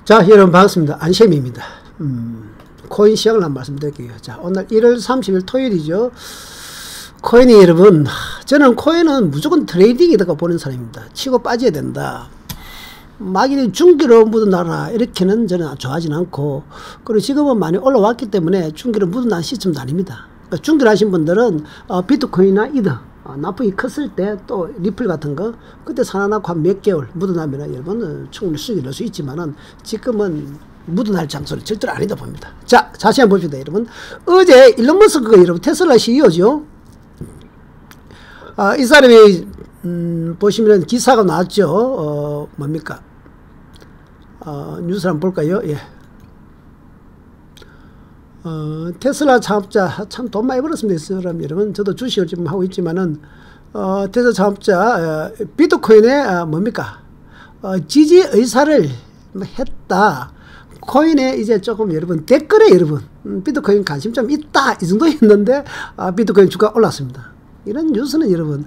자, 여러분 반갑습니다. 안셰미입니다. 코인 시황을 한번 말씀드릴게요. 자, 오늘 1월 30일 토요일이죠. 코인이 여러분, 저는 코인은 무조건 트레이딩이다가 보는 사람입니다. 치고 빠져야 된다. 막이 중기로 묻어나라 이렇게는 저는 좋아하진 않고, 그리고 지금은 많이 올라왔기 때문에 중기로 묻어난 시점도 아닙니다. 그러니까 중기를 하신 분들은 비트코인이나 이더 납품이 컸을 때 또 리플 같은 거 그때 사놔놓고 한 몇 개월 묻어나면 여러분 충분히 수익을 낼 수 있지만은 지금은 묻어날 장소는 절대로 아니다 봅니다. 자, 자세히 한번 봅시다. 여러분, 어제 일론 머스크가 여러분 테슬라 CEO죠. 이 사람이 보시면 기사가 나왔죠. 뭡니까? 뉴스 한번 볼까요? 예. 테슬라 창업자 참 돈 많이 벌었습니다. 이 사람 여러분, 저도 주식을 지금 하고 있지만은 테슬라 창업자 비트코인에 뭡니까? 지지 의사를 했다. 코인에 이제 조금 여러분 댓글에 여러분 비트코인 관심 좀 있다 이 정도 했는데 비트코인 주가 올랐습니다. 이런 뉴스는 여러분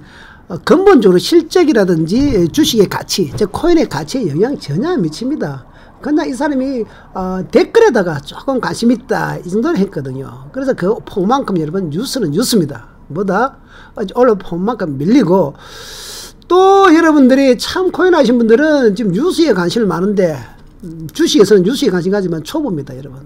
근본적으로 실적이라든지 주식의 가치, 즉 코인의 가치에 영향 전혀 안 미칩니다. 그러나 이 사람이 댓글에다가 조금 관심 있다 이 정도는 했거든요. 그래서 그 폭만큼 여러분 뉴스는 뉴스입니다. 뭐다? 올라 폭만큼 밀리고, 또 여러분들이 참 코인 하신 분들은 지금 뉴스에 관심이 많은데 주식에서는 뉴스에 관심 가지만 초보입니다. 여러분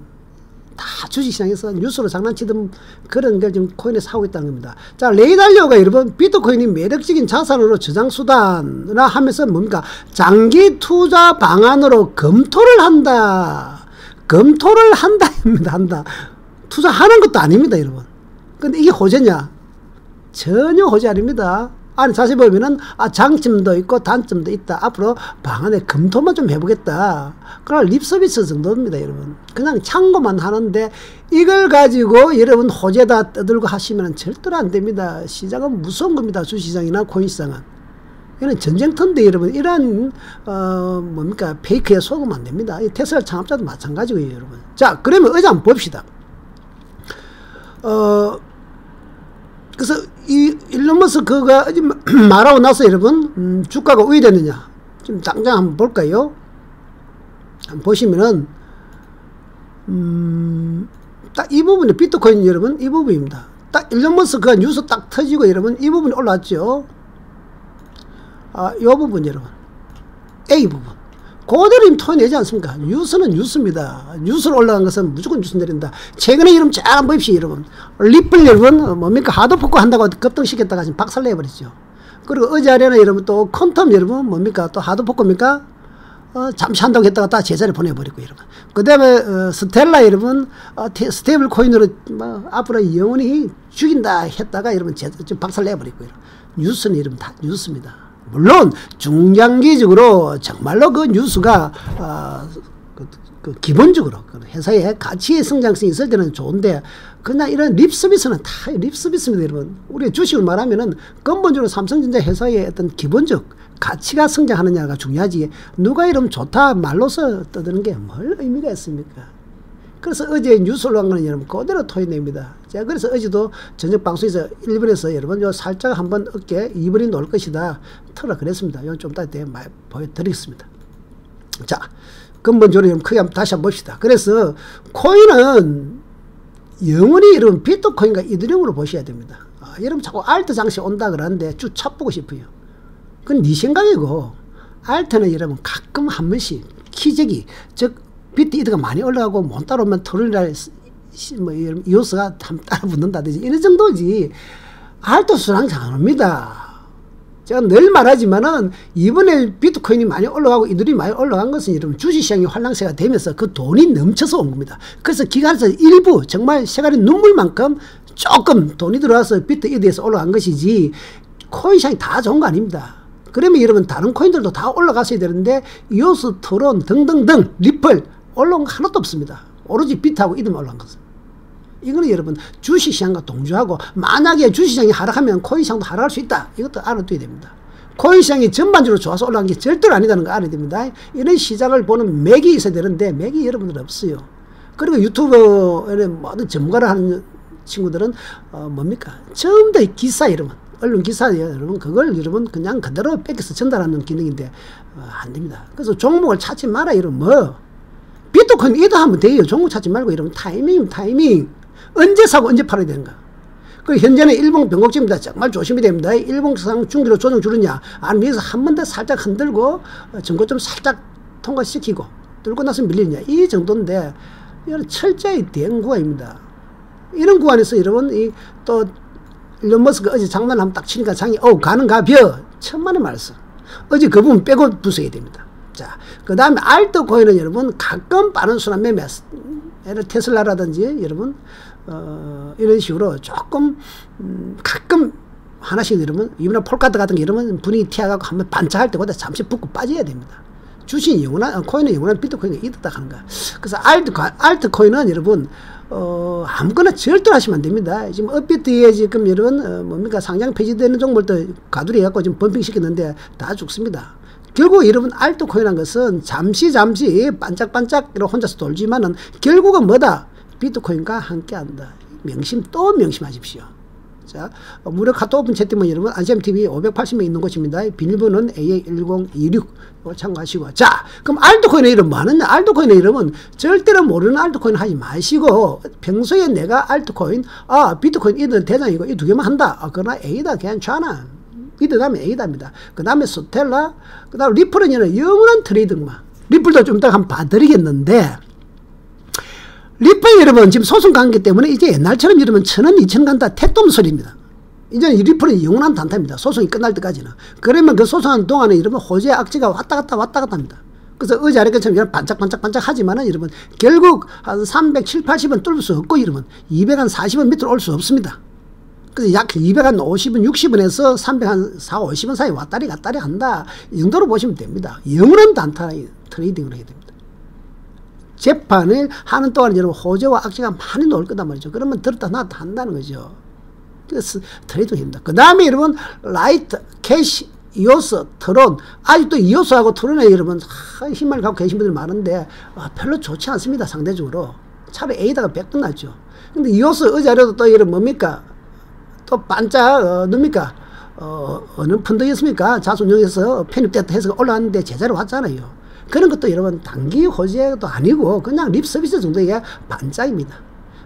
다 주식시장에서 뉴스로 장난치던 그런 걸 지금 코인에 사고 있다는 겁니다. 자, 레이 달리오가 여러분 비트코인이 매력적인 자산으로 저장수단이라 하면서 뭡니까? 장기 투자 방안으로 검토를 한다. 검토를 한다입니다. 한다. 투자하는 것도 아닙니다. 여러분. 근데 이게 호재냐? 전혀 호재 아닙니다. 아니, 자세히 보면은 장점도 있고 단점도 있다. 앞으로 방안에 검토만 좀 해보겠다. 그러나 립서비스 정도입니다. 여러분 그냥 참고만 하는데 이걸 가지고 여러분 호재다 떠들고 하시면 절대로 안 됩니다. 시장은 무서운 겁니다. 주시장이나 코인시장은 이건 전쟁터인데 여러분 이런 뭡니까 페이크에 속으면 안 됩니다. 이 테슬라 창업자도 마찬가지고요. 여러분. 자, 그러면 어제 한번 봅시다. 그래서 이 일론 머스크가 말하고 나서 여러분 주가가 왜 됐느냐 지금 당장 한번 볼까요? 한번 보시면은 딱 이 부분이 비트코인 여러분 이 부분입니다. 딱 일론 머스크가 뉴스 딱 터지고 여러분 이 부분이 올라왔죠. 이 부분 여러분 A 부분 그대로 토해내지 않습니까? 뉴스는 뉴스입니다. 뉴스로 올라간 것은 무조건 뉴스 내린다. 최근에 여러분 잘 한번 보십시오. 여러분 리플 여러분 뭡니까? 하드포크 한다고 급등시켰다가 지금 박살내버렸죠. 그리고 어제 아래는 여러분 또 퀀텀 여러분 뭡니까? 또 하드포크입니까? 잠시 한다고 했다가 다 제자리 보내버리고 여러분. 그 다음에 스텔라 여러분 스테이블 코인으로 앞으로 영원히 죽인다 했다가 여러분 지금 박살내버리고 여러분. 뉴스는 여러분 다 뉴스입니다. 물론 중장기적으로 정말로 그 뉴스가 기본적으로 회사의 가치의 성장성이 있을 때는 좋은데, 그러나 이런 립서비스는 다 립서비스입니다. 여러분 우리 주식을 말하면은 근본적으로 삼성전자 회사의 어떤 기본적 가치가 성장하느냐가 중요하지, 누가 이러면 좋다 말로서 떠드는 게 뭘 의미가 있습니까? 그래서 어제 뉴스 올라간 거는 여러분 그대로 토해냅니다. 제가 그래서 어제도 저녁 방송에서 1번에서 여러분 요 살짝 한번 어깨 2번이 놓을 것이다 털어 그랬습니다. 이건 좀 이따 보여드리겠습니다. 자, 근본적으로 여러분 크게 한번 다시 한번 봅시다. 그래서 코인은 영원히 여러분 비트코인과 이더리움으로 보셔야 됩니다. 여러분 자꾸 알트 장세 온다 그러는데 쭉 찹보고 싶어요. 그건 네 생각이고, 알트는 여러분 가끔 한 번씩 키재기, 즉 비트 이더가 많이 올라가고 못 따라오면 토론이라 뭐 이오스가 따라 붙는다든지 이런 정도지, 알트 수랑 잘 옵니다. 제가 늘 말하지만은 이번에 비트코인이 많이 올라가고 이들이 많이 올라간 것은 여러분 주식시장이 활랑세가 되면서 그 돈이 넘쳐서 온 겁니다. 그래서 기관에서 일부 정말 세간의 눈물만큼 조금 돈이 들어와서 비트 이더에서 올라간 것이지 코인시장이 다 좋은 거 아닙니다. 그러면 여러분 다른 코인들도 다 올라갔어야 되는데 이오스, 트론 등등등 리플 올라온 거 하나도 없습니다. 오로지 비트하고 이더만 올라간 것은. 이거는 여러분 주식시장과 동조하고, 만약에 주식시장이 하락하면 코인시장도 하락할 수 있다. 이것도 알아둬야 됩니다. 코인시장이 전반적으로 좋아서 올라간 게 절대로 아니다는 거 알아야 됩니다. 이런 시장을 보는 맥이 있어야 되는데 맥이 여러분들 없어요. 그리고 유튜브에 모든 전문가를 하는 친구들은 뭡니까? 전부 다 기사 여러분 언론 기사 여러분 그걸 여러분 그냥 그대로 뺏겨서 전달하는 기능인데 안 됩니다. 그래서 종목을 찾지 마라. 이런 뭐 비트코인 이더 하면 돼요. 종목 찾지 말고 이러면 타이밍. 언제 사고 언제 팔아야 되는가. 그리고 현재는 일봉 변곡점입니다. 정말 조심해야 됩니다. 일봉상 중기로 조정 주느냐. 아니면 여기서 한 번 더 살짝 흔들고 전고점 살짝 통과시키고 뚫고 나서 밀리느냐. 이 정도인데 이건 철저히 대응 구간입니다. 이런 구간에서 여러분 또 일론 머스크 어제 장난 한번 딱 치니까 장이 가는가 벼 천만의 말씀. 어제 그 부분 빼고 부숴야 됩니다. 자, 그 다음에 알트코인은 여러분 가끔 빠른 순환 매매, 테슬라라든지 여러분 이런 식으로 조금 가끔 하나씩 여러분 이번에 폴카드 같은 게 여러분 분위기 튀어가고 한번 반짝할 때보다 잠시 붙고 빠져야 됩니다. 주식이 영원한 코인은 영원한 비트코인이 이득다 하는 거야. 그래서 알트코인은 여러분 아무거나 절대로 하시면 안 됩니다. 지금 업비트에 지금 여러분 뭡니까 상장 폐지되는 종목들 가두리 해갖고 지금 범핑 시켰는데 다 죽습니다. 결국 여러분 알트코인이라는 것은 잠시 반짝반짝 혼자서 돌지만은 결국은 뭐다? 비트코인과 함께한다. 또 명심하십시오. 자, 무료 카톡 오픈 채팅은 여러분 안쌤TV 580명 있는 곳입니다. 비밀번호는 AA1026 참고하시고. 자, 그럼 알트코인의 이름 뭐 하느냐? 알트코인의 이름은 절대로 모르는 알트코인 하지 마시고 평소에 내가 알트코인 비트코인 이들 대장이고 이 두 개만 한다. 그러나 A다 괜찮아. 이들 다음에 A다입니다. 그 다음에 스텔라, 그 다음에 리플은 영원한 트레이딩만. 리플도 좀 이따가 한번 봐드리겠는데 리플 여러분 지금 소송 관계 때문에 이제 옛날처럼 여러분 1,000원, 2,000원 간다 택도 소리입니다. 이제는 이 리플은 영원한 단타입니다. 소송이 끝날 때까지는. 그러면 그 소송하는 동안에 여러분 호재 악재가 왔다 갔다 합니다. 그래서 어제 아래처럼 반짝반짝 하지만은 여러분 결국 한 370, 80원 뚫을 수 없고 여러분 240원 밑으로 올 수 없습니다. 그래서 약 250원, 60원에서 340, 50원 사이 왔다리 갔다리 한다. 이 정도로 보시면 됩니다. 영원한 단타 트레이딩을 해야 됩니다. 재판을 하는 동안 여러분 호재와 악재가 많이 나올 거단 말이죠. 그러면 들었다 놨다 한다는 거죠. 그래서 트레이딩입니다. 그 다음에 여러분 라이트, 캐시, 이오스, 트론. 아직도 이오스하고 트론에 여러분 힘을 갖고 계신 분들 많은데 별로 좋지 않습니다. 상대적으로. 차라리 A다가 100분 낫죠. 근데 이오스 어제라도 또 여러분 뭡니까? 또 반짝 뭡니까? 어느 펀드였습니까? 자손용에서 편입됐다 해서 올라왔는데 제자로 왔잖아요. 그런 것도 여러분 단기 호재도 아니고 그냥 립 서비스 정도의 반짝입니다.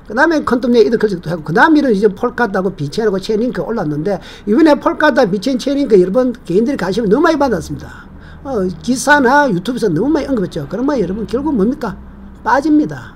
그 다음에 퀀텀 이들 걸치기도 하고 그 다음에 이제 폴카드하고 비체인하고 체인링크 올랐는데 이번에 폴카드 비체인 체인링크 여러분 개인들이 관심을 너무 많이 받았습니다. 기사나 유튜브에서 너무 많이 언급했죠. 그러면 여러분 결국 뭡니까? 빠집니다.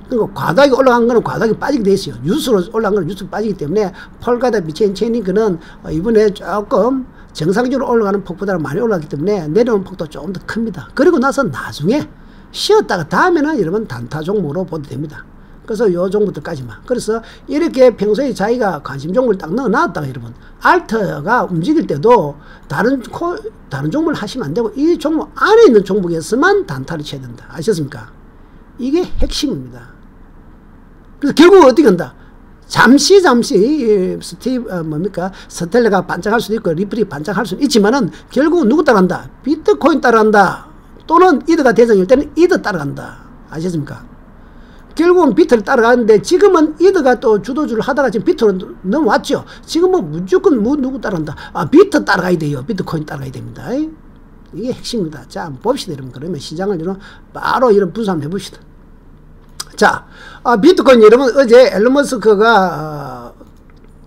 그리고 과다하게 올라간 거는 과다하게 빠지게 돼 있어요. 뉴스로 올라간 거는 뉴스로 빠지기 때문에 폴카드 비체인 체인링크는 이번에 조금 정상적으로 올라가는 폭보다 많이 올라가기 때문에 내려오는 폭도 조금 더 큽니다. 그리고 나서 나중에 쉬었다가 다음에는 여러분 단타 종목으로 보도 됩니다. 그래서 요 종목들까지만. 그래서 이렇게 평소에 자기가 관심 종목을 딱 넣어놨다가 여러분 알트가 움직일 때도 다른 종목을 하시면 안 되고 이 종목 안에 있는 종목에서만 단타를 쳐야 된다. 아셨습니까? 이게 핵심입니다. 그래서 결국 어떻게 한다? 잠시 스텔라가 반짝할 수도 있고 리플이 반짝할 수는 있지만은 결국은 누구 따라간다? 비트코인 따라간다. 또는 이더가 대장일 때는 이더 따라간다. 아셨습니까? 결국은 비트를 따라가는데 지금은 이더가 또 주도주를 하다가 지금 비트로 넘어왔죠. 지금은 무조건 누구 따라간다? 비트 따라가야 돼요. 비트코인 따라가야 됩니다. 이게 핵심입니다. 자, 한번 봅시다. 여러분. 그러면 시장을 바로 이런 분석 한번 해봅시다. 자, 비트코인 여러분 어제 앨런 머스크가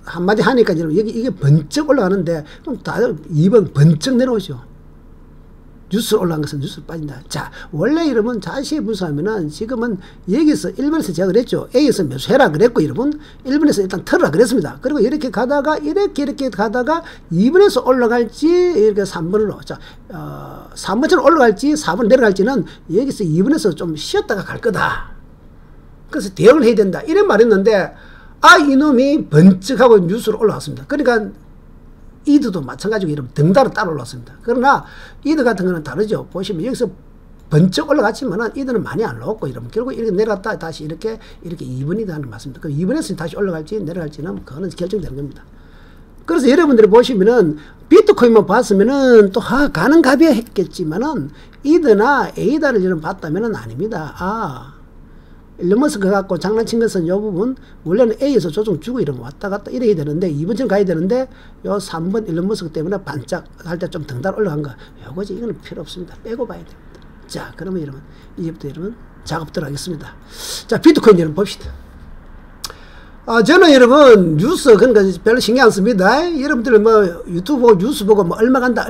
한마디 하니까 여러분 이게 번쩍 올라가는데 다들 2번 번쩍 내려오죠. 뉴스로 올라간 것은 뉴스로 빠진다. 자, 원래 여러분 자세히 분석하면은 지금은 여기서 1번에서 제가 그랬죠. A에서 매수해라 그랬고 여러분 1번에서 일단 털어라 그랬습니다. 그리고 이렇게 가다가 이렇게 가다가 2번에서 올라갈지 이렇게 3번으로 자 3번처럼 올라갈지 4번 내려갈지는 여기서 2번에서 좀 쉬었다가 갈 거다. 그래서 대응을 해야 된다. 이런 말했는데 이놈이 번쩍하고 뉴스로 올라왔습니다. 그러니까 이드도 마찬가지고 이런 등다로 따라 올랐습니다. 그러나 이드 같은 거는 다르죠. 보시면 여기서 번쩍 올라갔지만은 이드는 많이 안 올랐고 이러면 결국 이렇게 내려갔다 다시 이렇게 2번이 되는 맞습니다. 그럼 2번에서 다시 올라갈지 내려갈지는 그거는 결정되는 겁니다. 그래서 여러분들이 보시면은 비트코인만 봤으면은 또 가는 값이야 했겠지만은 이드나 에이다를 이런 봤다면은 아닙니다. 일론 머스크 갖고 장난친 것은 이 부분 원래는 A에서 조정 주고 이러면 왔다 갔다 이래야 되는데 2번쯤 가야 되는데 요 3번 일론 머스크 때문에 반짝 할 때 좀 등달 올라간 거 요거지. 이거는 필요 없습니다. 빼고 봐야 됩니다. 자, 그러면 여러분, 이제부터 여러분, 작업 들어가겠습니다. 자, 비트코인 여러분 봅시다. 저는 여러분, 뉴스, 그러니까 별로 신경 안 씁니다. 여러분들 뭐, 유튜브 보고, 뉴스 보고, 뭐, 얼마 간다,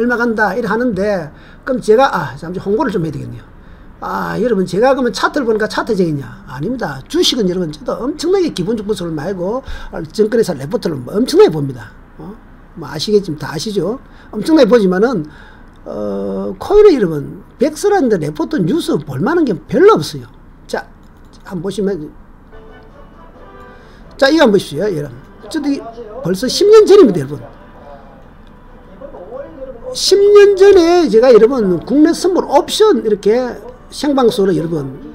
이래 하는데, 그럼 제가, 잠시 홍보를 좀 해야 되겠네요. 여러분, 제가 그러면 차트를 보니까 차트적이냐? 아닙니다. 주식은 여러분, 저도 엄청나게 기본적 분석을 말고, 증권회사 레포트를 엄청나게 봅니다. 뭐, 아시겠지만, 다 아시죠? 엄청나게 보지만은, 코인은 여러분, 백스라는데 레포트 뉴스 볼만한 게 별로 없어요. 자, 한번 보시면, 자, 이거 한번 보십시오, 여러분. 저도 벌써 10년 전입니다, 여러분. 10년 전에 제가 여러분, 국내 선물 옵션 이렇게 생방송으로 여러분,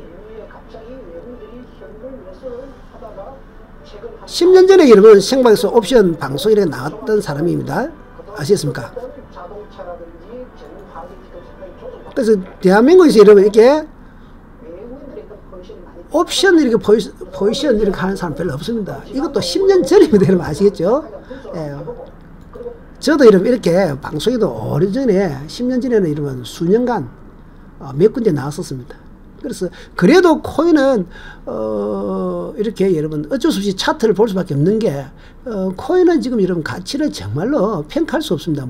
10년 전에 여러분, 생방송 옵션 방송 이렇게 나왔던 사람입니다. 아시겠습니까? 그래서 대한민국에서 여러분, 이렇게 옵션 이렇게 포지션 이렇게 하는 사람 별로 없습니다. 이것도 10년 전입니다. 여러분 아시겠죠? 예. 저도 여러분 이렇게 방송에도 오래전에 10년 전에는 여러분 수년간 몇 군데 나왔었습니다. 그래서 그래도 코인은 이렇게 여러분 어쩔 수 없이 차트를 볼 수밖에 없는 게 코인은 지금 여러분 가치를 정말로 평가할 수 없습니다.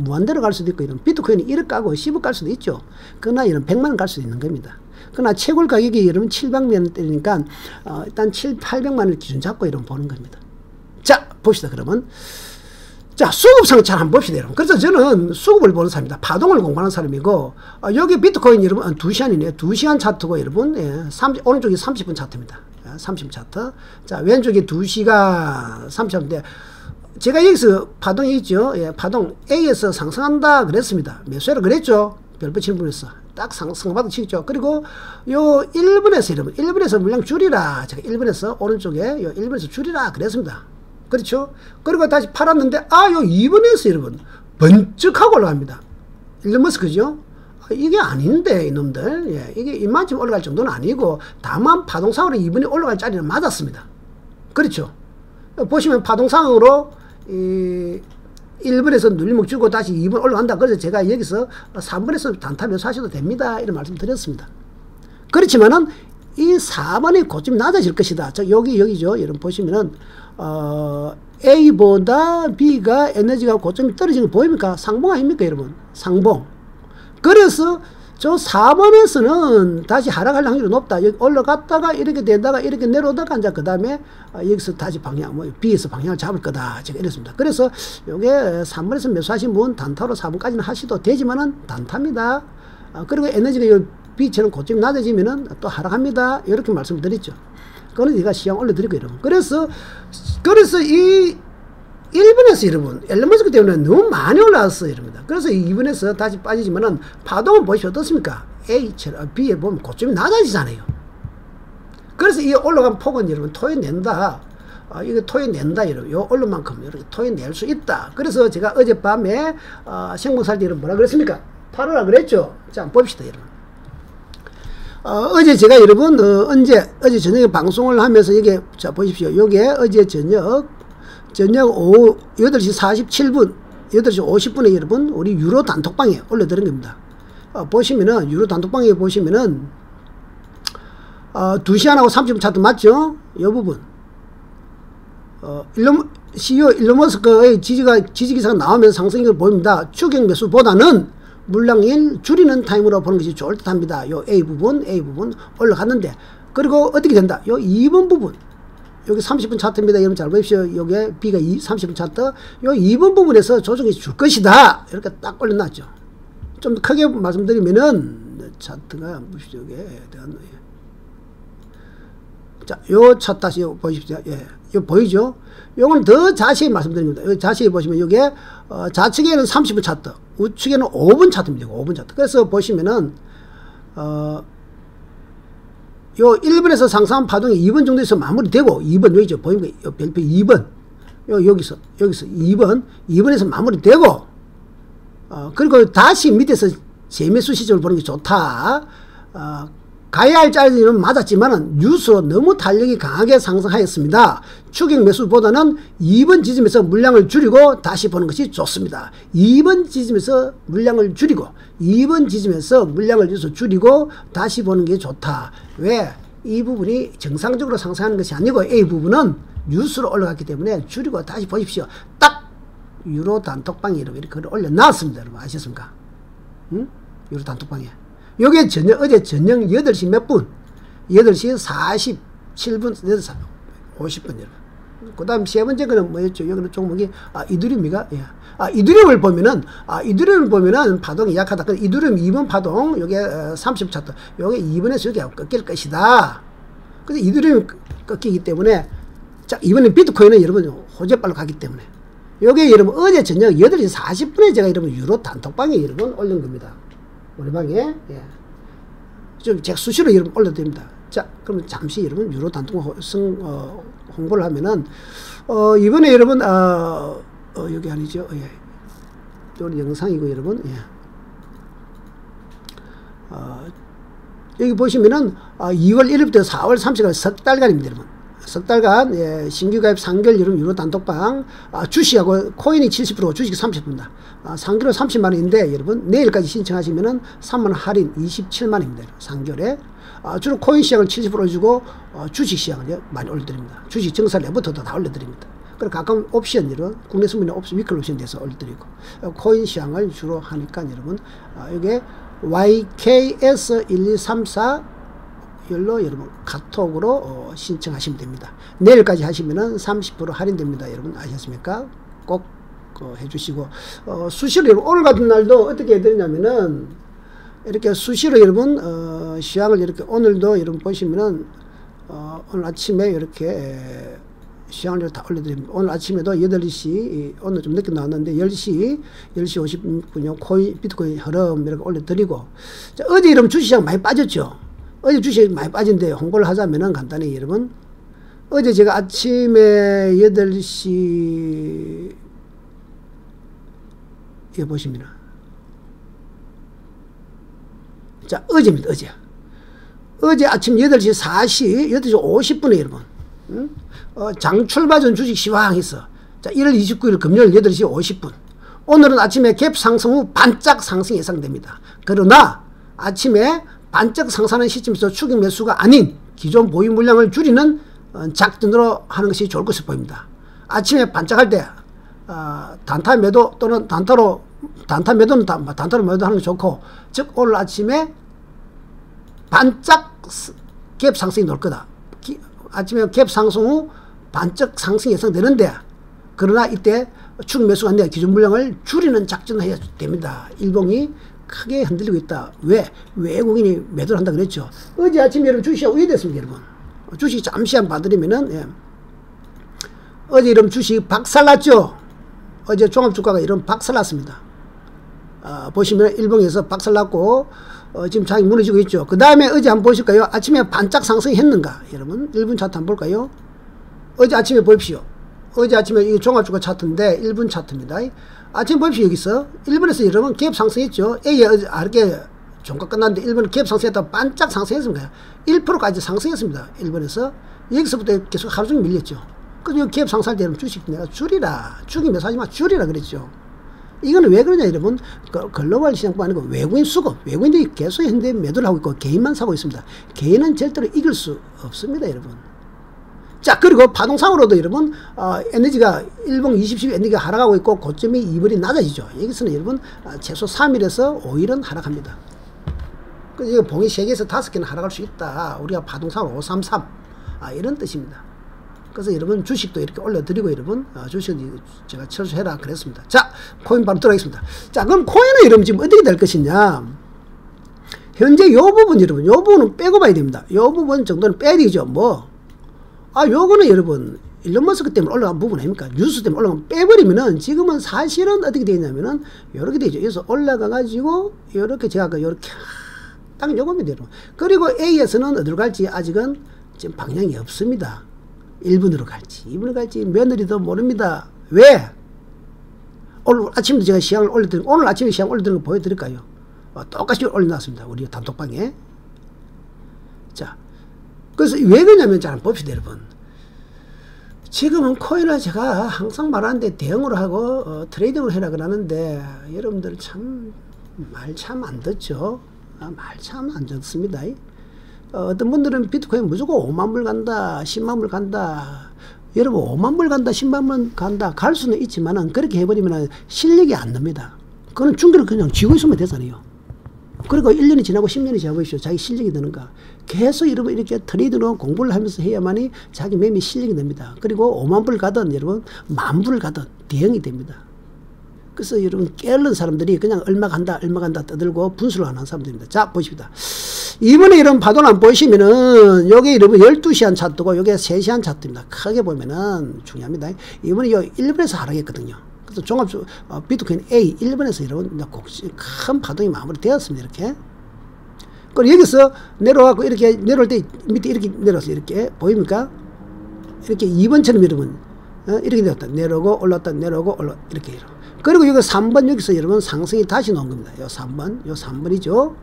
무한대로 갈 수도 있고 이런 비트코인이 1억 가고 10억 갈 수도 있죠. 그러나 이런 100만 원 갈 수도 있는 겁니다. 그러나 채굴 가격이 여러분 700만원대니까 일단 800만 원을 기준 잡고 이런 보는 겁니다. 자, 봅시다. 그러면 자, 수급상 잘 한번 봅시다, 여러분. 그래서 저는 수급을 보는 사람입니다. 파동을 공부하는 사람이고 여기 비트코인 여러분 2시간이네요. 2시간 차트고 여러분 오른쪽이 30분 차트입니다. 30분 차트. 자, 왼쪽이 2시간 30분인데 제가 여기서 파동이 있죠. 파동 A에서 상승한다 그랬습니다. 매수해라 그랬죠. 별 붙이는 분에서 딱 상승받아 치죠. 그리고 요 1분에서 여러분 1분에서 물량 줄이라 제가 1분에서 오른쪽에 요 1분에서 줄이라 그랬습니다. 그렇죠. 그리고 다시 팔았는데 요 2분에서 여러분 번쩍하고 올라갑니다. 일론 머스크죠. 이게 아닌데 이놈들 이게 이만큼 올라갈 정도는 아니고 다만 파동상으로 2분이 올라갈 자리는 맞았습니다. 그렇죠. 보시면 파동상으로 1분에서 눌림목 주고 다시 2분 올라간다. 그래서 제가 여기서 3분에서 단타 매수하셔도 됩니다. 이런 말씀 드렸습니다. 그렇지만은 이 4번의 고점이 낮아질 것이다. 여기죠. 여러분 보시면은, A보다 B가 에너지가 고점이 떨어지는 거 보입니까? 상봉 아닙니까, 여러분? 상봉. 그래서 저 4번에서는 다시 하락할 확률이 높다. 여기 올라갔다가 이렇게 되다가 이렇게 내려오다가 이제 그 다음에 여기서 다시 B에서 방향을 잡을 거다. 제가 이랬습니다. 그래서 요게 3번에서 매수하신 분 단타로 4번까지는 하셔도 되지만은 단타입니다. 그리고 에너지가 요 B처럼 고점이 낮아지면은 또 하락합니다. 이렇게 말씀을 드렸죠. 그거는 제가 시장 올려드리고 여러분. 그래서 이 1번에서 여러분 일론 머스크 때문에 너무 많이 올라왔어요, 여러분들. 그래서 2번에서 다시 빠지지만은 파동은 보시면 어떻습니까? A처럼 B에 보면 고점이 낮아지잖아요. 그래서 이 올라간 폭은 여러분 토해낸다. 이거 토해낸다, 여러분. 요 올라만큼 이렇게 토해낼 수 있다. 그래서 제가 어젯밤에 생방살 때 여러분 뭐라 그랬습니까? 팔으라 그랬죠. 자, 한번 봅시다, 여러분. 어제 제가 여러분 어제 저녁에 방송을 하면서 이게 자 보십시오. 요게 어제 저녁 오후 8시 47분, 8시 50분에 여러분, 우리 유로 단톡방에 올려드린 겁니다. 보시면은, 유로 단톡방에 보시면은, 2시간하고 30분 차트 맞죠? 이 부분. CEO 일론 머스크의 지지기사가 나오면서 상승을 보입니다. 추격 매수보다는 물량을 줄이는 타임으로 보는 것이 좋을 듯 합니다. 요 A 부분 올라갔는데, 그리고 어떻게 된다? 요 2번 부분. 여기 30분 차트입니다. 여러분 잘 보십시오. 여기 B가 30분 차트. 요 2번 부분에서 조정이 줄 것이다. 이렇게 딱 올려놨죠. 좀 더 크게 말씀드리면은, 차트가, 보십시오. 자, 요 차트 다시 보십시오. 요 보이죠? 요건 더 자세히 말씀드립니다. 여기 자세히 보시면, 요게, 좌측에는 30분 차트, 우측에는 5분 차트입니다. 5분 차트. 그래서 보시면은, 요 1번에서 상승한 파동이 2번 정도에서 마무리되고 2번 여기죠. 보입니까? 요 별표 2번. 여기서 2번에서 마무리되고 그리고 다시 밑에서 재매수 시점을 보는 게 좋다. 가야 할 자리는 맞았지만은 뉴스로 너무 탄력이 강하게 상승하였습니다. 추격 매수보다는 2번 지점에서 물량을 줄이고 다시 보는 것이 좋습니다. 2번 지점에서 물량을 줄이고 2번 지점에서 물량을 줄이고 다시 보는 게 좋다. 왜? 이 부분이 정상적으로 상승하는 것이 아니고 A 부분은 뉴스로 올라갔기 때문에 줄이고 다시 보십시오. 딱 유로 단톡방에 이렇게 올려놨습니다. 여러분 아셨습니까? 응? 유로 단톡방에. 요게 어제 저녁 8시 몇 분? 8시 47분, 50분 여러분. 그 다음 세 번째 거는 뭐였죠? 여기는 종목이, 이두림이가? 예. 이두림을 보면은 파동이 약하다. 이두림 2번 파동, 요게 30 차트. 요게 2번에서 여기 꺾일 것이다. 그래서 이두림이 꺾이기 때문에, 자, 이번에 비트코인은 여러분 호재발로 가기 때문에. 요게 여러분 어제 저녁 8시 40분에 제가 여러분 유로 단톡방에 여러분 올린 겁니다. 우리 방에. 예. 좀 제가 수시로 여러분 올려드립니다. 자, 그러면 잠시 여러분 유로 단톡방 홍보를 하면은, 이번에 여러분, 여기 아니죠. 예. 요 영상이고 여러분, 예. 여기 보시면은, 2월 1일부터 4월 30일 석 달간입니다, 여러분. 석 달간, 예, 신규 가입 3개월 여러분 유로 단톡방, 주식하고 코인이 70%, 주식이 30%입니다. 3개월 30만원인데, 여러분, 내일까지 신청하시면은 3만원 할인 27만원입니다. 3개월에. 주로 코인 시장을 70% 올려주고, 주식 시장을 많이 올려드립니다. 주식 정산 내부터도 다 올려드립니다. 그리고 가까운 옵션, 여러분, 국내 수문의 옵션, 위클 옵션 돼서 올려드리고, 코인 시장을 주로 하니까, 여러분, 이게 YKS1234 열로 여러분 카톡으로 신청하시면 됩니다. 내일까지 하시면은 30% 할인됩니다. 여러분 아셨습니까? 꼭 해주시고, 수시로 여러분 오늘 같은 날도 어떻게 해드리냐면은 이렇게 수시로 여러분 시황을 이렇게 오늘도 여러분 보시면은 오늘 아침에 이렇게 시황을 다 올려드립니다. 오늘 아침에도 8시, 오늘 좀 늦게 나왔는데 10시 50분요 코인 비트코인 흐름 이렇게 올려드리고, 자, 어제 여러분 주식시장 많이 빠졌죠. 어제 주식이 많이 빠진데 홍보를 하자면은 간단히 여러분, 어제 제가 아침에 8시 에 보시면, 자, 어제입니다. 어제 아침 8시 50분에 여러분, 장 출발 전 주식 시황 했어. 자, 1월 29일 금요일 8시 50분. 오늘은 아침에 갭 상승 후 반짝 상승 예상됩니다. 그러나 아침에 반짝 상승하는 시점에서 추격 매수가 아닌 기존 보유 물량을 줄이는 작전으로 하는 것이 좋을 것으로 보입니다. 아침에 반짝할 때 단타 매도 또는 단타로 매도하는 게 좋고, 즉 오늘 아침에 반짝 갭 상승이 나올 거다. 아침에 갭 상승 후 반짝 상승이 예상되는데, 그러나 이때 추격 매수가 아니라 기존 물량을 줄이는 작전을 해야 됩니다. 일봉이 크게 흔들리고 있다. 왜? 외국인이 매도를 한다 그랬죠. 어제 아침에 여러분 주식이 왜 됐습니까, 여러분? 주식 잠시 한번 봐드리면은, 예. 어제 이런 주식 박살났죠? 어제 종합주가가 이런 박살났습니다. 보시면 일봉에서 박살났고, 지금 장이 무너지고 있죠. 그 다음에 어제 한번 보실까요? 아침에 반짝 상승했는가? 여러분, 1분 차트 한번 볼까요? 어제 아침에 보십시오. 어제 아침에 이 종합주가 차트인데 1분 차트입니다. 아침 보십시오. 여기서 1번에서 여러분 갭 상승했죠. A에 이렇게 종가 끝났는데 1번은 갭 상승했다 반짝 상승했습니다. 1%까지 상승했습니다. 1번에서 여기서부터 계속 하루 종일 밀렸죠. 그래서 갭 상승할 때는 주식 내가 줄이라, 주기 매수하지 마, 줄이라 그랬죠. 이거는 왜 그러냐 여러분, 글로벌 시장뿐 아니고 외국인 수급, 외국인들이 계속 현재 매도를 하고 있고 개인만 사고 있습니다. 개인은 절대로 이길 수 없습니다 여러분. 자, 그리고 파동상으로도 여러분, 에너지가, 일봉 20시 에너지가 하락하고 있고, 고점이 2번이 낮아지죠. 여기서는 여러분, 최소 3일에서 5일은 하락합니다. 그래서 봉이 3개에서 5개는 하락할 수 있다. 우리가 파동상으로 533. 이런 뜻입니다. 그래서 여러분, 주식도 이렇게 올려드리고, 여러분, 주식은 제가 철수해라. 그랬습니다. 자, 코인 바로 들어가겠습니다. 자, 그럼 코인은 여러분 지금 어떻게 될 것이냐. 현재 요 부분 여러분, 요 부분은 빼고 봐야 됩니다. 요 부분 정도는 빼야 되죠. 요거는 여러분 일론 머스크 때문에 올라간 부분 아닙니까? 뉴스 때문에 올라가면 빼버리면은 지금은 사실은 어떻게 되냐면은 요렇게 되죠. 여기서 올라가 가지고 요렇게 제가 요렇게 딱 요겁니다 여러분. 그리고 A에서는 어디로 갈지 아직은 지금 방향이 없습니다. 1분으로 갈지 2분으로 갈지 며느리도 모릅니다. 왜? 오늘 아침도 제가 시향을 올려드린, 오늘 아침에 시향 올려드린 거 보여드릴까요? 똑같이 올려놨습니다. 우리 단톡방에. 그래서 왜 그러냐면 잘 봅시다 여러분. 지금은 코인을 제가 항상 말하는데 대응으로 하고 트레이딩을 해라 그러는데 여러분들 참 말 참 안 듣죠. 말 참 안 듣습니다. 어떤 분들은 비트코인 무조건 5만 불 간다 10만 불 간다. 여러분 5만 불 간다 10만 불 간다 갈 수는 있지만은 그렇게 해버리면 실력이 안 납니다. 그건 중계를 그냥 쥐고 있으면 되잖아요. 그리고 1년이 지나고 10년이 지나보십시오. 자기 실력이 드는가. 계속 여러분 이렇게 트레이드로 공부를 하면서 해야만이 자기 매매 실력이 됩니다. 그리고 5만 불 가든 여러분 만 불 가든 대응이 됩니다. 그래서 여러분 깨어른 사람들이 그냥 얼마 간다 떠들고 분수를 안 하는 사람들입니다. 자 보십시다. 이번에 이런 파도를 안 보시면은 요게 여러분 12시간 차트고 요게 3시간 차트입니다. 크게 보면은 중요합니다. 이번에 요 1번에서 하락했거든요. 그래서 종합 비트코인 A 1번에서 여러분 큰 파동이 마무리되었습니다. 이렇게. 그리고 여기서 내려와고 이렇게 내려올 때 밑에 이렇게 내려왔어요. 이렇게 보입니까? 이렇게 2번처럼 여러분 이렇게 내려왔다 내려오고 올랐다 내려오고 이렇게 그리고 여기 3번 여기서 여러분 상승이 다시 나온 겁니다. 요 3번이죠.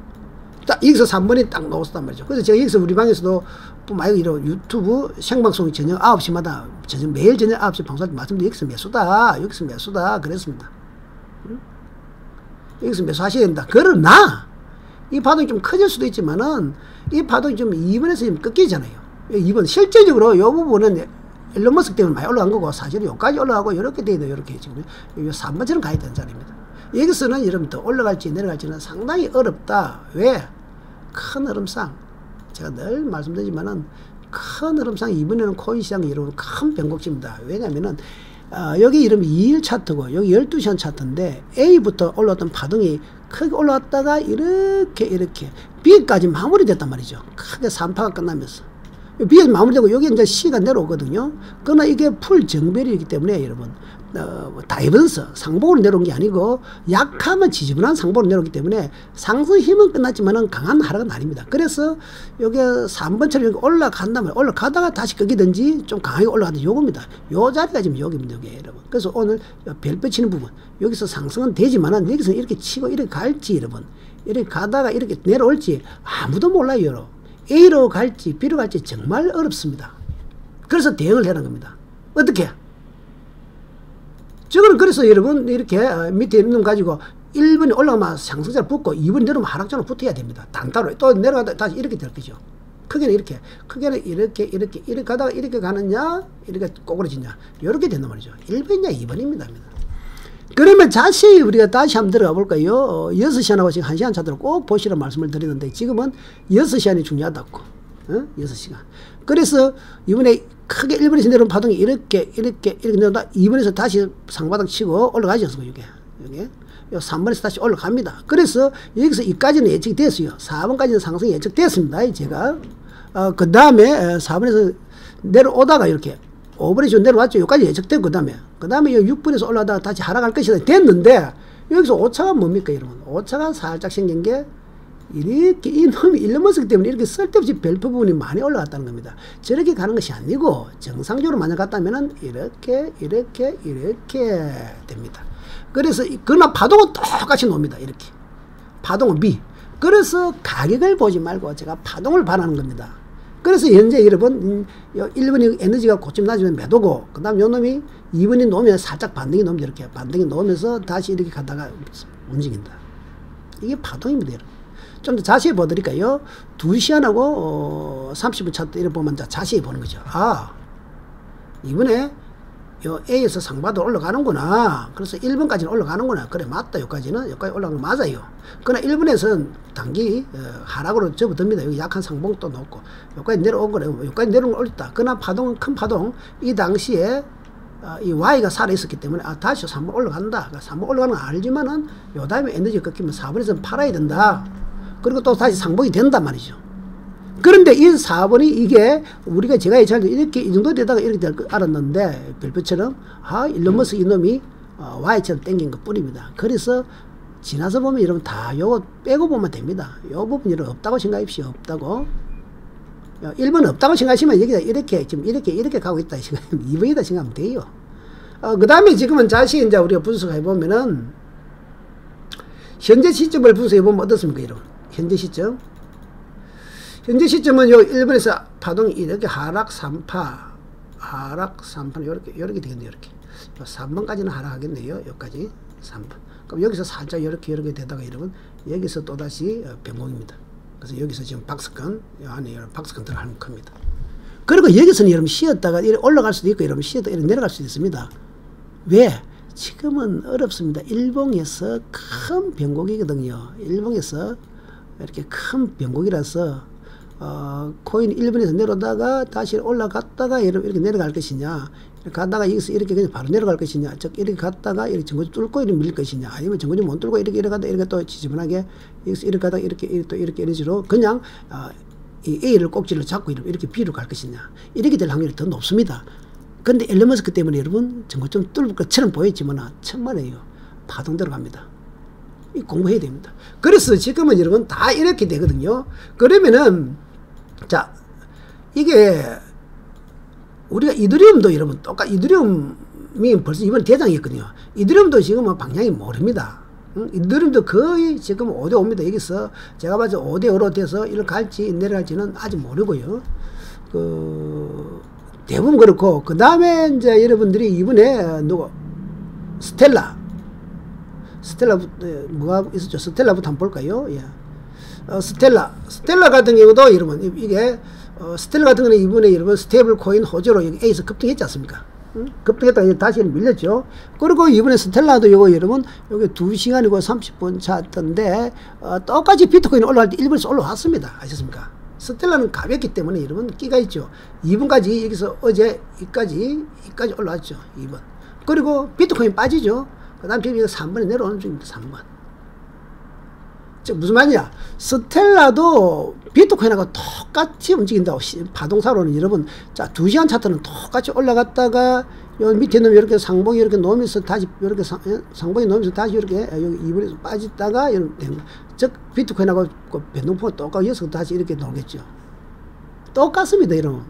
딱 여기서 3번이 딱 나왔단 말이죠. 그래서 제가 여기서 우리 방에서도 만약 이런 유튜브 생방송이 저녁 9시마다 매일 저녁 9시 방송할 때 말씀드린 여기서 매수다 그랬습니다. 여기서 매수하셔야 된다. 그러나 이 파동이 좀 커질 수도 있지만은 이 파동이 좀 2번에서 좀 꺾이잖아요. 2번 실질적으로 이 부분은 일론 머스크 때문에 많이 올라간 거고 사실은 여기까지 올라가고 이렇게 돼야 돼요. 이렇게 지금 3번처럼 가야 되는 자리입니다. 여기서는 여러분 더 올라갈지 내려갈지는 상당히 어렵다. 왜? 큰 흐름상 제가 늘 말씀드리지만은 큰 흐름상 이번에는 코인 시장이 여러분 큰 변곡입니다. 왜냐면은 여기 이름이 2일 차트고 여기 12시간 차트인데 A부터 올라왔던 파동이 크게 올라왔다가 이렇게 B까지 마무리됐단 말이죠. 크게 3파가 끝나면서 B에서 마무리되고 여기 이제 C가 내려오거든요. 그러나 이게 풀 정배이기 때문에 여러분 다이버스 상복으로 내려온 게 아니고 약하면 지지분한 상복으로 내려오기 때문에 상승 힘은 끝났지만은 강한 하락은 아닙니다. 그래서 여기 3번처럼 여기 올라간다면 올라가다가 다시 꺾이든지 좀 강하게 올라가든지 요겁니다. 요 자리가 지금 여기입니다. 여기 여러분. 그래서 오늘 별표 치는 부분 여기서 상승은 되지만은 여기서 이렇게 치고 이렇게 갈지 여러분 이렇게 가다가 이렇게 내려올지 아무도 몰라요. 여러분. A로 갈지 B로 갈지 정말 어렵습니다. 그래서 대응을 하는 겁니다. 어떻게? 저거는 그래서 여러분 이렇게 밑에 있는 놈 가지고 1번이 올라가면 상승자를 붙고 2번이 내려오면 하락자를 붙어야 됩니다. 단타로 또 내려가다 다시 이렇게 될 거죠. 크게는 이렇게 이렇게 가다가 이렇게 가느냐 이렇게 꼬그러지냐 이렇게 된단 말이죠. 1번이냐 2번입니다. 그러면 자세히 우리가 다시 한번 들어가 볼까요? 6시간하고 지금 1시간 차도록 꼭 보시라는 말씀을 드리는데 지금은 6시간이 중요하다고. 6시간. 그래서 이번에 크게 1번에서 내려온 파동이 이렇게 내려온다. 2번에서 다시 상바닥 치고 올라가지 않습니까? 여기 3번에서 다시 올라갑니다. 그래서 여기서 2까지는 예측이 됐어요. 4번까지는 상승이 예측됐습니다. 제가. 그 다음에 4번에서 내려오다가 이렇게 5번에 좀 내려왔죠. 여기까지 예측되고 그 다음에 6번에서 올라가다가 다시 하락할 것이다 됐는데 여기서 오차가 뭡니까 여러분? 오차가 살짝 생긴 게 이렇게 이놈이 일론 머스크 때문에 이렇게 쓸데없이 별표 부분이 많이 올라갔다는 겁니다. 저렇게 가는 것이 아니고 정상적으로 만약 갔다면은 이렇게 됩니다. 그래서 그러나 파동은 똑같이 놉니다. 이렇게 파동은 B. 그래서 가격을 보지 말고 제가 파동을 반하는 겁니다. 그래서 현재 여러분 1번이 에너지가 고점 낮으면 매도고 그 다음 요 놈이 2번이 놓으면 살짝 반등이 놓으면 이렇게 반등이 놓으면서 다시 이렇게 가다가 움직인다. 이게 파동입니다. 여러분. 좀 더 자세히 보여드릴까요? 2시간하고 30분 차트 이렇게 보면 자세히 보는 거죠. 이번에 요 A에서 상바도 올라가는구나. 그래서 1번까지는 올라가는구나. 그래 맞다. 여기까지 올라가는 거 맞아요. 그러나 1번에서는 단기 하락으로 접어듭니다. 여기 약한 상봉 또 놓고 여기까지 내려온 거래요. 여기까지 내려온 걸 올렸다. 그러나 파동은 큰 파동. 이 당시에 이 Y가 살아있었기 때문에 다시 3번 올라간다. 3번 올라가는 거 알지만은 요 다음에 에너지가 꺾이면 4번에서 팔아야 된다. 그리고 또 다시 상봉이 된단 말이죠. 그런데 이 4번이 이게 우리가 제가 예측할 때 이렇게 이 정도 되다가 이렇게 될 걸 알았는데 별표처럼 일론 머스크 이놈이 Y처럼 땡긴 것 뿐입니다. 그래서 지나서 보면 여러분 다 요거 빼고 보면 됩니다. 요 부분 여러분 없다고 생각하십시오. 없다고. 1번 없다고 생각하시면 여기다 이렇게 지금 이렇게 가고 있다 생각하면 2번이다 생각하면 돼요. 그 다음에 지금은 자세히 이제 우리가 분석해 보면은 현재 시점을 분석해 보면 어떻습니까, 여러분? 현재 시점. 현재 시점은 요 1번에서 파동이 이렇게 하락 3파 이렇게 되겠네요. 이렇게 3번까지는 하락하겠네요. 여기까지 3번. 그럼 여기서 살짝 이렇게 되다가 여러분 여기서 또 다시 변곡입니다. 그래서 여기서 지금 박스권 안에 박스권 들어가는 겁니다. 그리고 여기서는 여러분 쉬었다가 이렇게 올라갈 수도 있고 여러분 쉬었다가 이렇게 내려갈 수도 있습니다. 왜? 지금은 어렵습니다. 일봉에서 큰 변곡이거든요. 일봉에서 이렇게 큰 변곡이라서 코인 1번에서 내려오다가 다시 올라갔다가 이렇게 내려갈 것이냐, 이렇게 갔다가 여기서 이렇게 그냥 바로 내려갈 것이냐, 즉 이렇게 갔다가 이렇게 정거지 뚫고 이렇게 밀릴 것이냐, 아니면 정거지 못 뚫고 이렇게 갔다 이렇게 또 지저분하게 여기서 이렇게 가다가 이렇게 또 이렇게 이런 식으로 그냥 이 A를 꼭지를 잡고 이렇게 B로 갈 것이냐, 이렇게 될 확률이 더 높습니다. 근데 일론 머스크 때문에 여러분 정거 좀 뚫을 것처럼 보였지만 천만에요. 파동대로 갑니다. 이 공부해야 됩니다. 그래서 지금은 여러분 다 이렇게 되거든요. 그러면은 자, 이게 우리가 이더리움도 여러분 똑같 이더리움이 벌써 이번 대장이었거든요. 이더리움도 지금은 방향이 모릅니다. 이더리움도 거의 지금 5대5입니다. 여기서 제가 봐서 5대5로 돼서 이를 갈지 내려갈지는 아직 모르고요. 대부분 그렇고, 그 다음에 이제 여러분들이 이번에 스텔라 뭐가 있었죠? 스텔라부터 한번 볼까요? 예. 스텔라 같은 경우도 여러분 이게 스텔라 같은 경우는 이번에 여러분 스테이블 코인 호재로 여기 A에서 급등했지 않습니까? 급등했다가 다시 밀렸죠. 그리고 이번에 스텔라도 이거 여러분 여기 2시간이고 30분 차던데 똑같이 비트코인이 올라갈 때 1번에서 올라왔습니다. 아셨습니까? 스텔라는 가볍기 때문에 여러분 끼가 있죠. 2번까지 여기서 어제 이까지 올라왔죠. 2번. 그리고 비트코인 빠지죠. 그 다음 지금 3번에 내려오는 중입니다. 3번. 즉 무슨 말이냐, 스텔라도 비트코인하고 똑같이 움직인다고. 파동사로는 여러분, 자 2시간 차트는 똑같이 올라갔다가 요 밑에 놓으면 이렇게 상봉이 이렇게 놓으면서 다시 이렇게 상봉이 놓으면서 다시 이렇게 여기 2번에서 빠졌다가 이런 되는 거예요. 즉 비트코인하고 그 변동폭은 똑같고 여기서 다시 이렇게 나오겠죠. 똑같습니다. 이런.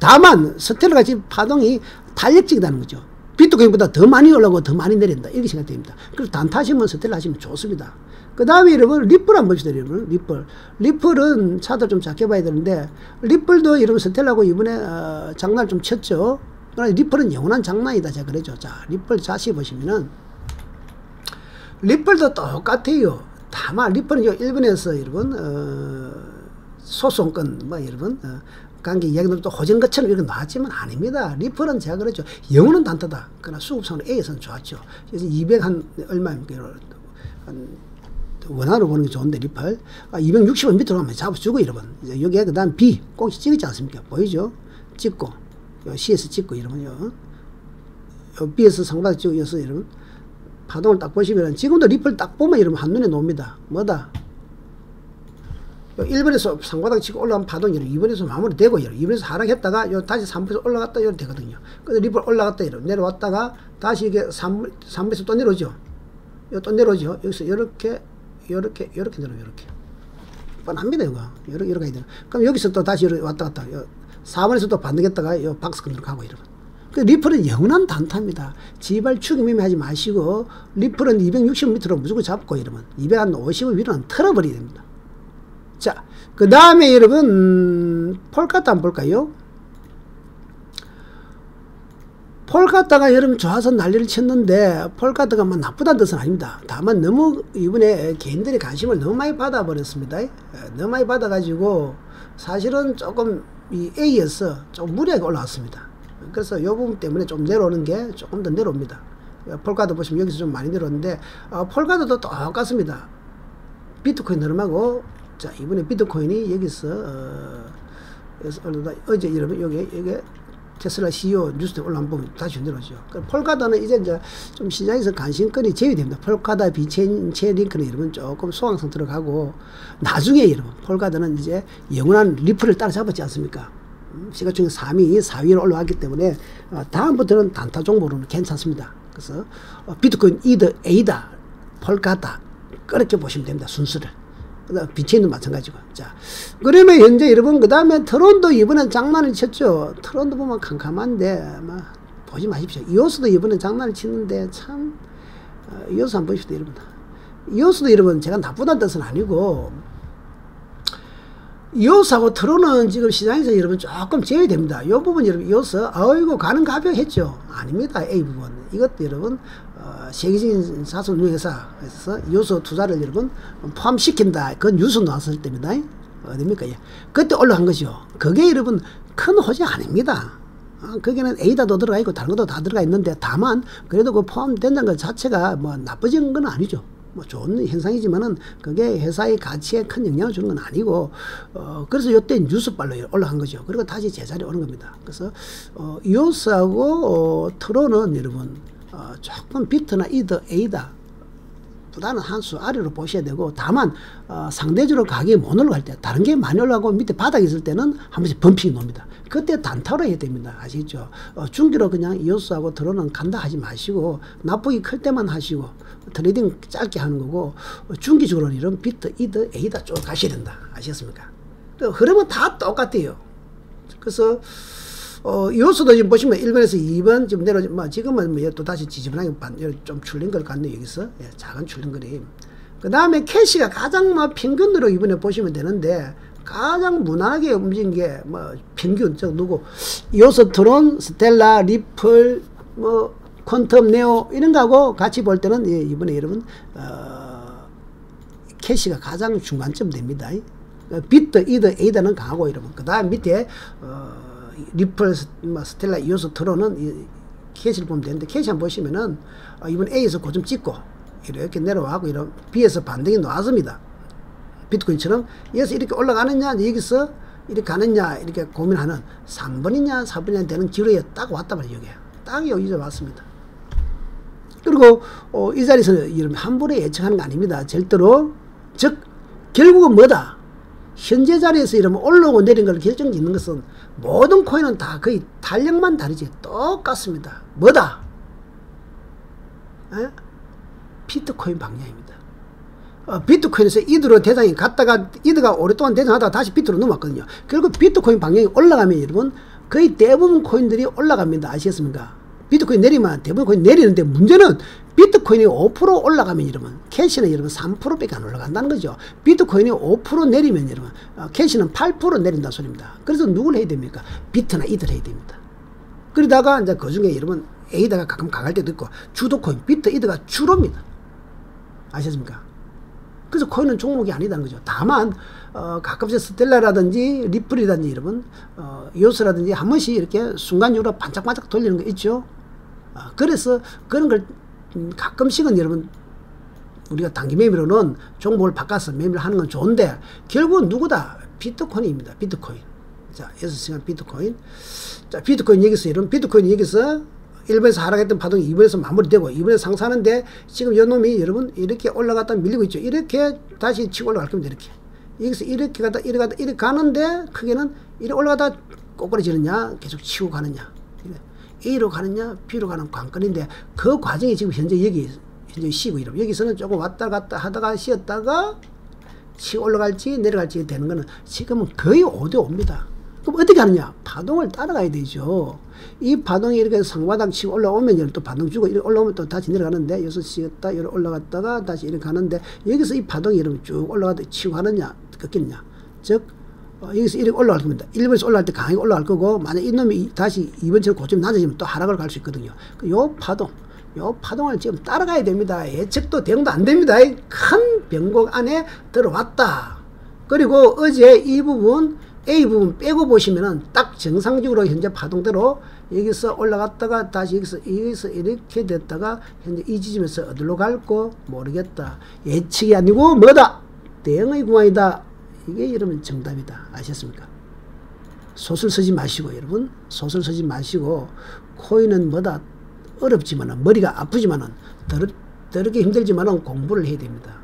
다만 스텔라가 지금 파동이 탄력적이다는 거죠. 비트코인보다 더 많이 올라가고 더 많이 내린다, 이렇게 생각됩니다. 그래서 단타하시면 스텔라 하시면 좋습니다. 그 다음에 여러분 리플 한번 봅시다. 여러분 리플은 차트 좀 작게 봐야 되는데, 리플도 여러분 스텔라고 이번에 장난 좀 쳤죠. 그러나 리플은 영원한 장난이다 제가 그러죠. 자 리플 자세히 보시면은 리플도 똑같아요. 다만 리플은 요 일본에서 여러분 소송권 뭐 여러분 관계 이야기들도 호전 것처럼 이렇게 나왔지만 아닙니다. 리플은 제가 그랬죠. 영어는 단타다. 그러나 수급상으로 A에서는 좋았죠. 그래서 200 한 얼마입니까? 원화로 보는 게 좋은데 리플 260원 밑으로 가면 잡아주고 여러분. 이제 여기에 그 다음 B 꼭 찍었지 않습니까? 보이죠? 찍고 요 C에서 찍고 이러면요. 요 B에서 상바닥 찍고 여서 여러분 파동을 딱 보시면 지금도 리플 딱 보면 여러분 한눈에 놉니다. 뭐다? 1번에서 상바닥 치고 올라간 파동이 2번에서 마무리되고 2번에서 하락했다가 요 다시 3번에서 올라갔다 이렇게 되거든요. 그래서 리플 올라갔다 이렇게 내려왔다가 다시 이게 3번에서 또 내려오죠. 또 내려오죠. 여기서 이렇게 내려오죠. 이렇게 뻔합니다. 이거 이렇게 해야 돼요. 그럼 여기서 또 다시 왔다 갔다 4번에서 또 반등했다가 요 박스권으로 가고 이러면. 리플은 영원한 단타입니다. 지발 추기매매 하지 마시고 리플은 260 밑으로 무조건 잡고 이러면 250 위로는 털어버려야 됩니다. 자, 그 다음에 여러분 폴카타 한번 볼까요? 폴카타가 여러분 좋아서 난리를 쳤는데 폴카타가 뭐 나쁘다는 뜻은 아닙니다. 다만 너무 이번에 개인들이 관심을 너무 많이 받아버렸습니다. 너무 많이 받아가지고 사실은 조금 이 A에서 좀 무리하게 올라왔습니다. 그래서 이 부분 때문에 좀 내려오는 게 조금 더 내려옵니다. 폴카도 보시면 여기서 좀 많이 내려오는데 폴카도 똑같습니다. 비트코인 흐름하고 자 이번에 비트코인이 여기서 어제 여러분 여기 테슬라 CEO 뉴스 때 올라오면 다시 내려오죠. 폴카도는 이제 좀 시장에서 관심권이 제외됩니다. 폴카도 비체인링크는 여러분 조금 소강성 들어가고 나중에 여러분 폴카도는 이제 영원한 리플을 따라잡았지 않습니까? 시가총액 3위, 4위로 올라왔기 때문에 다음부터는 단타 종목으로는 괜찮습니다. 그래서 비트코인 A다, 폴카다 그렇게 보시면 됩니다. 순서를. 비체인도 마찬가지고. 자, 그러면 현재 여러분 그 다음에 트론도 이번엔 장난을 쳤죠. 트론도 보면 캄캄한데 보지 마십시오. 이오스도 이번엔 장난을 치는데 참 이오스 한번 보십시오. 여러분 이오스도 여러분 제가 나쁘다는 뜻은 아니고 이오스하고 트론은 지금 시장에서 여러분 조금 제외됩니다. 이 부분 여러분 이오스 아이고 가는 가벼했죠. 아닙니다. A 부분 이것도 여러분 세계적인 사설 운용회사에서 이오스 투자를 여러분 포함시킨다. 그건 뉴스 나왔을 때입니다. 어딥니까? 예. 그때 올라간 것이요. 그게 여러분 큰 호재 아닙니다. 거기는 A다도 들어가 있고 다른 것도 다 들어가 있는데 다만 그래도 그 포함된다는 것 자체가 뭐 나빠진 건 아니죠. 뭐 좋은 현상이지만은 그게 회사의 가치에 큰 영향을 주는 건 아니고 그래서 이때 뉴스발로 올라간 거죠. 그리고 다시 제자리에 오는 겁니다. 그래서 이오스하고 트론은 여러분 조금 비트나 이더 A다 보다는 한 수 아래로 보셔야 되고 다만 상대적으로 가격이 못 올라갈 때 다른 게 많이 올라가고 밑에 바닥이 있을 때는 한 번씩 범핑이 놉니다. 그때 단타로 해야 됩니다. 아시겠죠? 중기로 그냥 이오스하고 트론은 간다 하지 마시고 나쁘기 클 때만 하시고 트레이딩 짧게 하는 거고 중기적으로는 이런 비트, 이더, A다 쭉 가셔야 된다. 아시겠습니까? 흐름은 다 똑같아요. 그래서 이오스도 지금 보시면 1번에서 2번 지금 내려 지금은 또 다시 지지분하게 좀 출린 걸 같네요. 여기서 예, 작은 출린 그림. 그 다음에 캐시가 가장 평균으로 이번에 보시면 되는데 가장 무난하게 움직인 게 평균 누구 이오스, 트론, 스텔라, 리플 퀀텀, 네오 이런 거하고 같이 볼 때는 예, 이번에 여러분 캐시가 가장 중간점 됩니다. 비트, 이더, A다는 강하고 여러분 그 다음 밑에 리플, 스텔라, 이오스, 트론은 캐시를 보면 되는데 캐시 한번 보시면은 이번 A에서 고점 찍고 이렇게 내려와고 이런 B에서 반등이 나왔습니다. 비트코인처럼 여기서 이렇게 올라가느냐 여기서 이렇게 가느냐 이렇게 고민하는 3번이냐 4번이냐 되는 기로에 딱 왔단 말이에요. 여기 딱 여기서 왔습니다. 그리고 이 자리에서 이런 함부로 예측하는 거 아닙니다. 절대로. 즉 결국은 뭐다? 현재 자리에서 이러면 올라오고 내린 걸 결정짓는 것은 모든 코인은 다 거의 탄력만 다르지 똑같습니다. 뭐다? 에? 비트코인 방향입니다. 비트코인에서 이드로 대장이 갔다가 이드가 오랫동안 대장하다가 다시 비트로 넘어왔거든요. 결국 비트코인 방향이 올라가면 여러분 거의 대부분 코인들이 올라갑니다. 아시겠습니까? 비트코인 내리면 대부분 코인 내리는데 문제는 비트코인이 5% 올라가면 여러분 캐시는 여러분 3%밖에 안 올라간다는 거죠. 비트코인이 5% 내리면 여러분 캐시는 8% 내린다는 소리입니다. 그래서 누굴 해야 됩니까? 비트나 이드를 해야 됩니다. 그러다가 이제 그 중에 여러분 A다가 가끔 강할 때도 있고 주도코인 비트 이드가 주로입니다. 아셨습니까? 그래서 코인은 종목이 아니다는 거죠. 다만 가끔씩 스텔라라든지 리플이라든지 여러분 이오스라든지 한 번씩 이렇게 순간적으로 반짝반짝 돌리는 거 있죠. 그래서 그런 걸 가끔씩은 여러분 우리가 단기 매매로는 종목을 바꿔서 매매를 하는 건 좋은데 결국은 누구다? 비트코인입니다. 비트코인. 자, 6시간 비트코인. 자, 비트코인 여기서 여러분 비트코인 여기서 1번에서 하락했던 파동이 2번에서 마무리되고 2번에서 상승하는데 지금 요 놈이 여러분 이렇게 올라갔다 밀리고 있죠. 이렇게 다시 치고 올라갈 겁니다. 이렇게 여기서 이렇게 가다 이렇게 가는데 크게는 이렇게 올라가다 꼬꾸라지느냐 계속 치고 가느냐 A로 가느냐 B로 가는 관건인데 그 과정이 지금 현재 여기 현재 쉬고 이러면 여기서는 조금 왔다 갔다 하다가 쉬었다가 치고 올라갈지 내려갈지 되는 거는 지금은 거의 5대5입니다. 그럼 어떻게 하느냐? 파동을 따라가야 되죠. 이 파동이 이렇게 상바닥 치고 올라오면 또 파동 주고 이렇게 올라오면 또 다시 내려가는데 여기서 쉬었다 이렇게 올라갔다가 다시 이렇게 가는데 여기서 이 파동이 이렇게 쭉 올라가다 치고 가느냐 꺾이느냐 즉 여기서 이렇게 올라갈 겁니다. 1번에서 올라갈 때 강하게 올라갈 거고 만약 이놈이 다시 2번처럼 고점 낮아지면 또 하락을 갈 수 있거든요. 요 파동을 지금 따라가야 됩니다. 예측도 대응도 안 됩니다. 큰 변곡 안에 들어왔다. 그리고 어제 이 부분 A 부분 빼고 보시면은 딱 정상적으로 현재 파동대로 여기서 올라갔다가 다시 여기서 이렇게 됐다가 현재 이 지점에서 어디로 갈고 모르겠다. 예측이 아니고 뭐다? 대응의 공간이다. 이게 여러분 정답이다. 아셨습니까? 소설 쓰지 마시고 여러분 소설 쓰지 마시고 코인은 뭐다? 어렵지만은 머리가 아프지만은 더럽게 힘들지만은 공부를 해야 됩니다.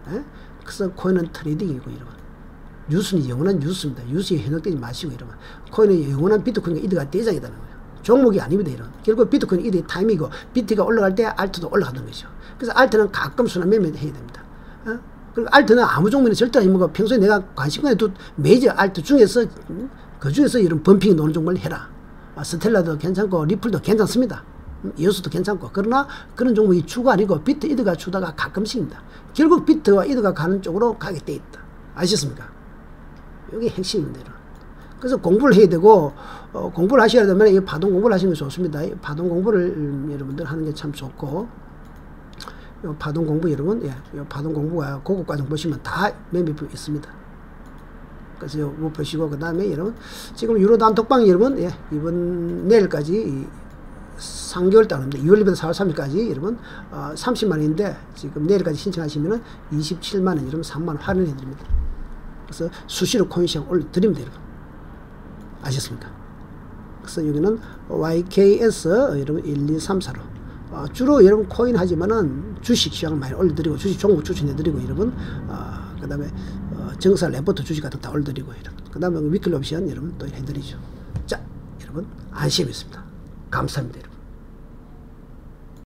에? 그래서 코인은 트레이딩이고 여러분. 뉴스는 영원한 뉴스입니다. 뉴스에 현혹되지 마시고 이러면 코인은 영원한 비트코인과 이드가 대장이라는 거예요. 종목이 아닙니다. 이런 결국 비트코인 이드의 타임이고 비트가 올라갈 때 알트도 올라가는 거죠. 그래서 알트는 가끔 순환 매매를 해야 됩니다. 그리고 알트는 아무 종목에는 절대 아니고 평소에 내가 관심을 해도 메이저 알트 중에서 그 중에서 이런 범핑이 노는 종목을 해라. 스텔라도 괜찮고 리플도 괜찮습니다. 이오스도 괜찮고 그러나 그런 종목이 주가 아니고 비트 이드가 주다가 가끔씩입니다. 결국 비트와 이드가 가는 쪽으로 가게 돼 있다. 아셨습니까? 이게 핵심입니다. 여러분. 그래서 공부를 해야 되고 공부를 하셔야 되면 이 파동 공부를 하시는 게 좋습니다. 이 파동 공부를 여러분들 하는 게 참 좋고 요 파동 공부 여러분 요 파동 공부가 고급 과정 보시면 다 몇몇 있습니다. 그래서 요거 보시고 그 다음에 여러분 지금 유로 단톡방 여러분 이번 내일까지 3개월 달인데 2월 1일부터 4월 3일까지 여러분 30만원인데 지금 내일까지 신청하시면은 27만원 여러분 3만원 할인해 드립니다. 그래서 수시로 코인 시장 올려드리면 돼요. 아셨습니까? 그래서 여기는 YKS 여러분 1, 2, 3, 4로 주로 여러분 코인 하지만은 주식 시장을 많이 올려드리고 주식 종목 추천해드리고 여러분 그 다음에 정사 레포트 주식 같은 거 다 올려드리고 여러분 그 다음에 위클리 옵션 여러분 또 해드리죠. 자 여러분 안심했습니다. 감사합니다. 여러분.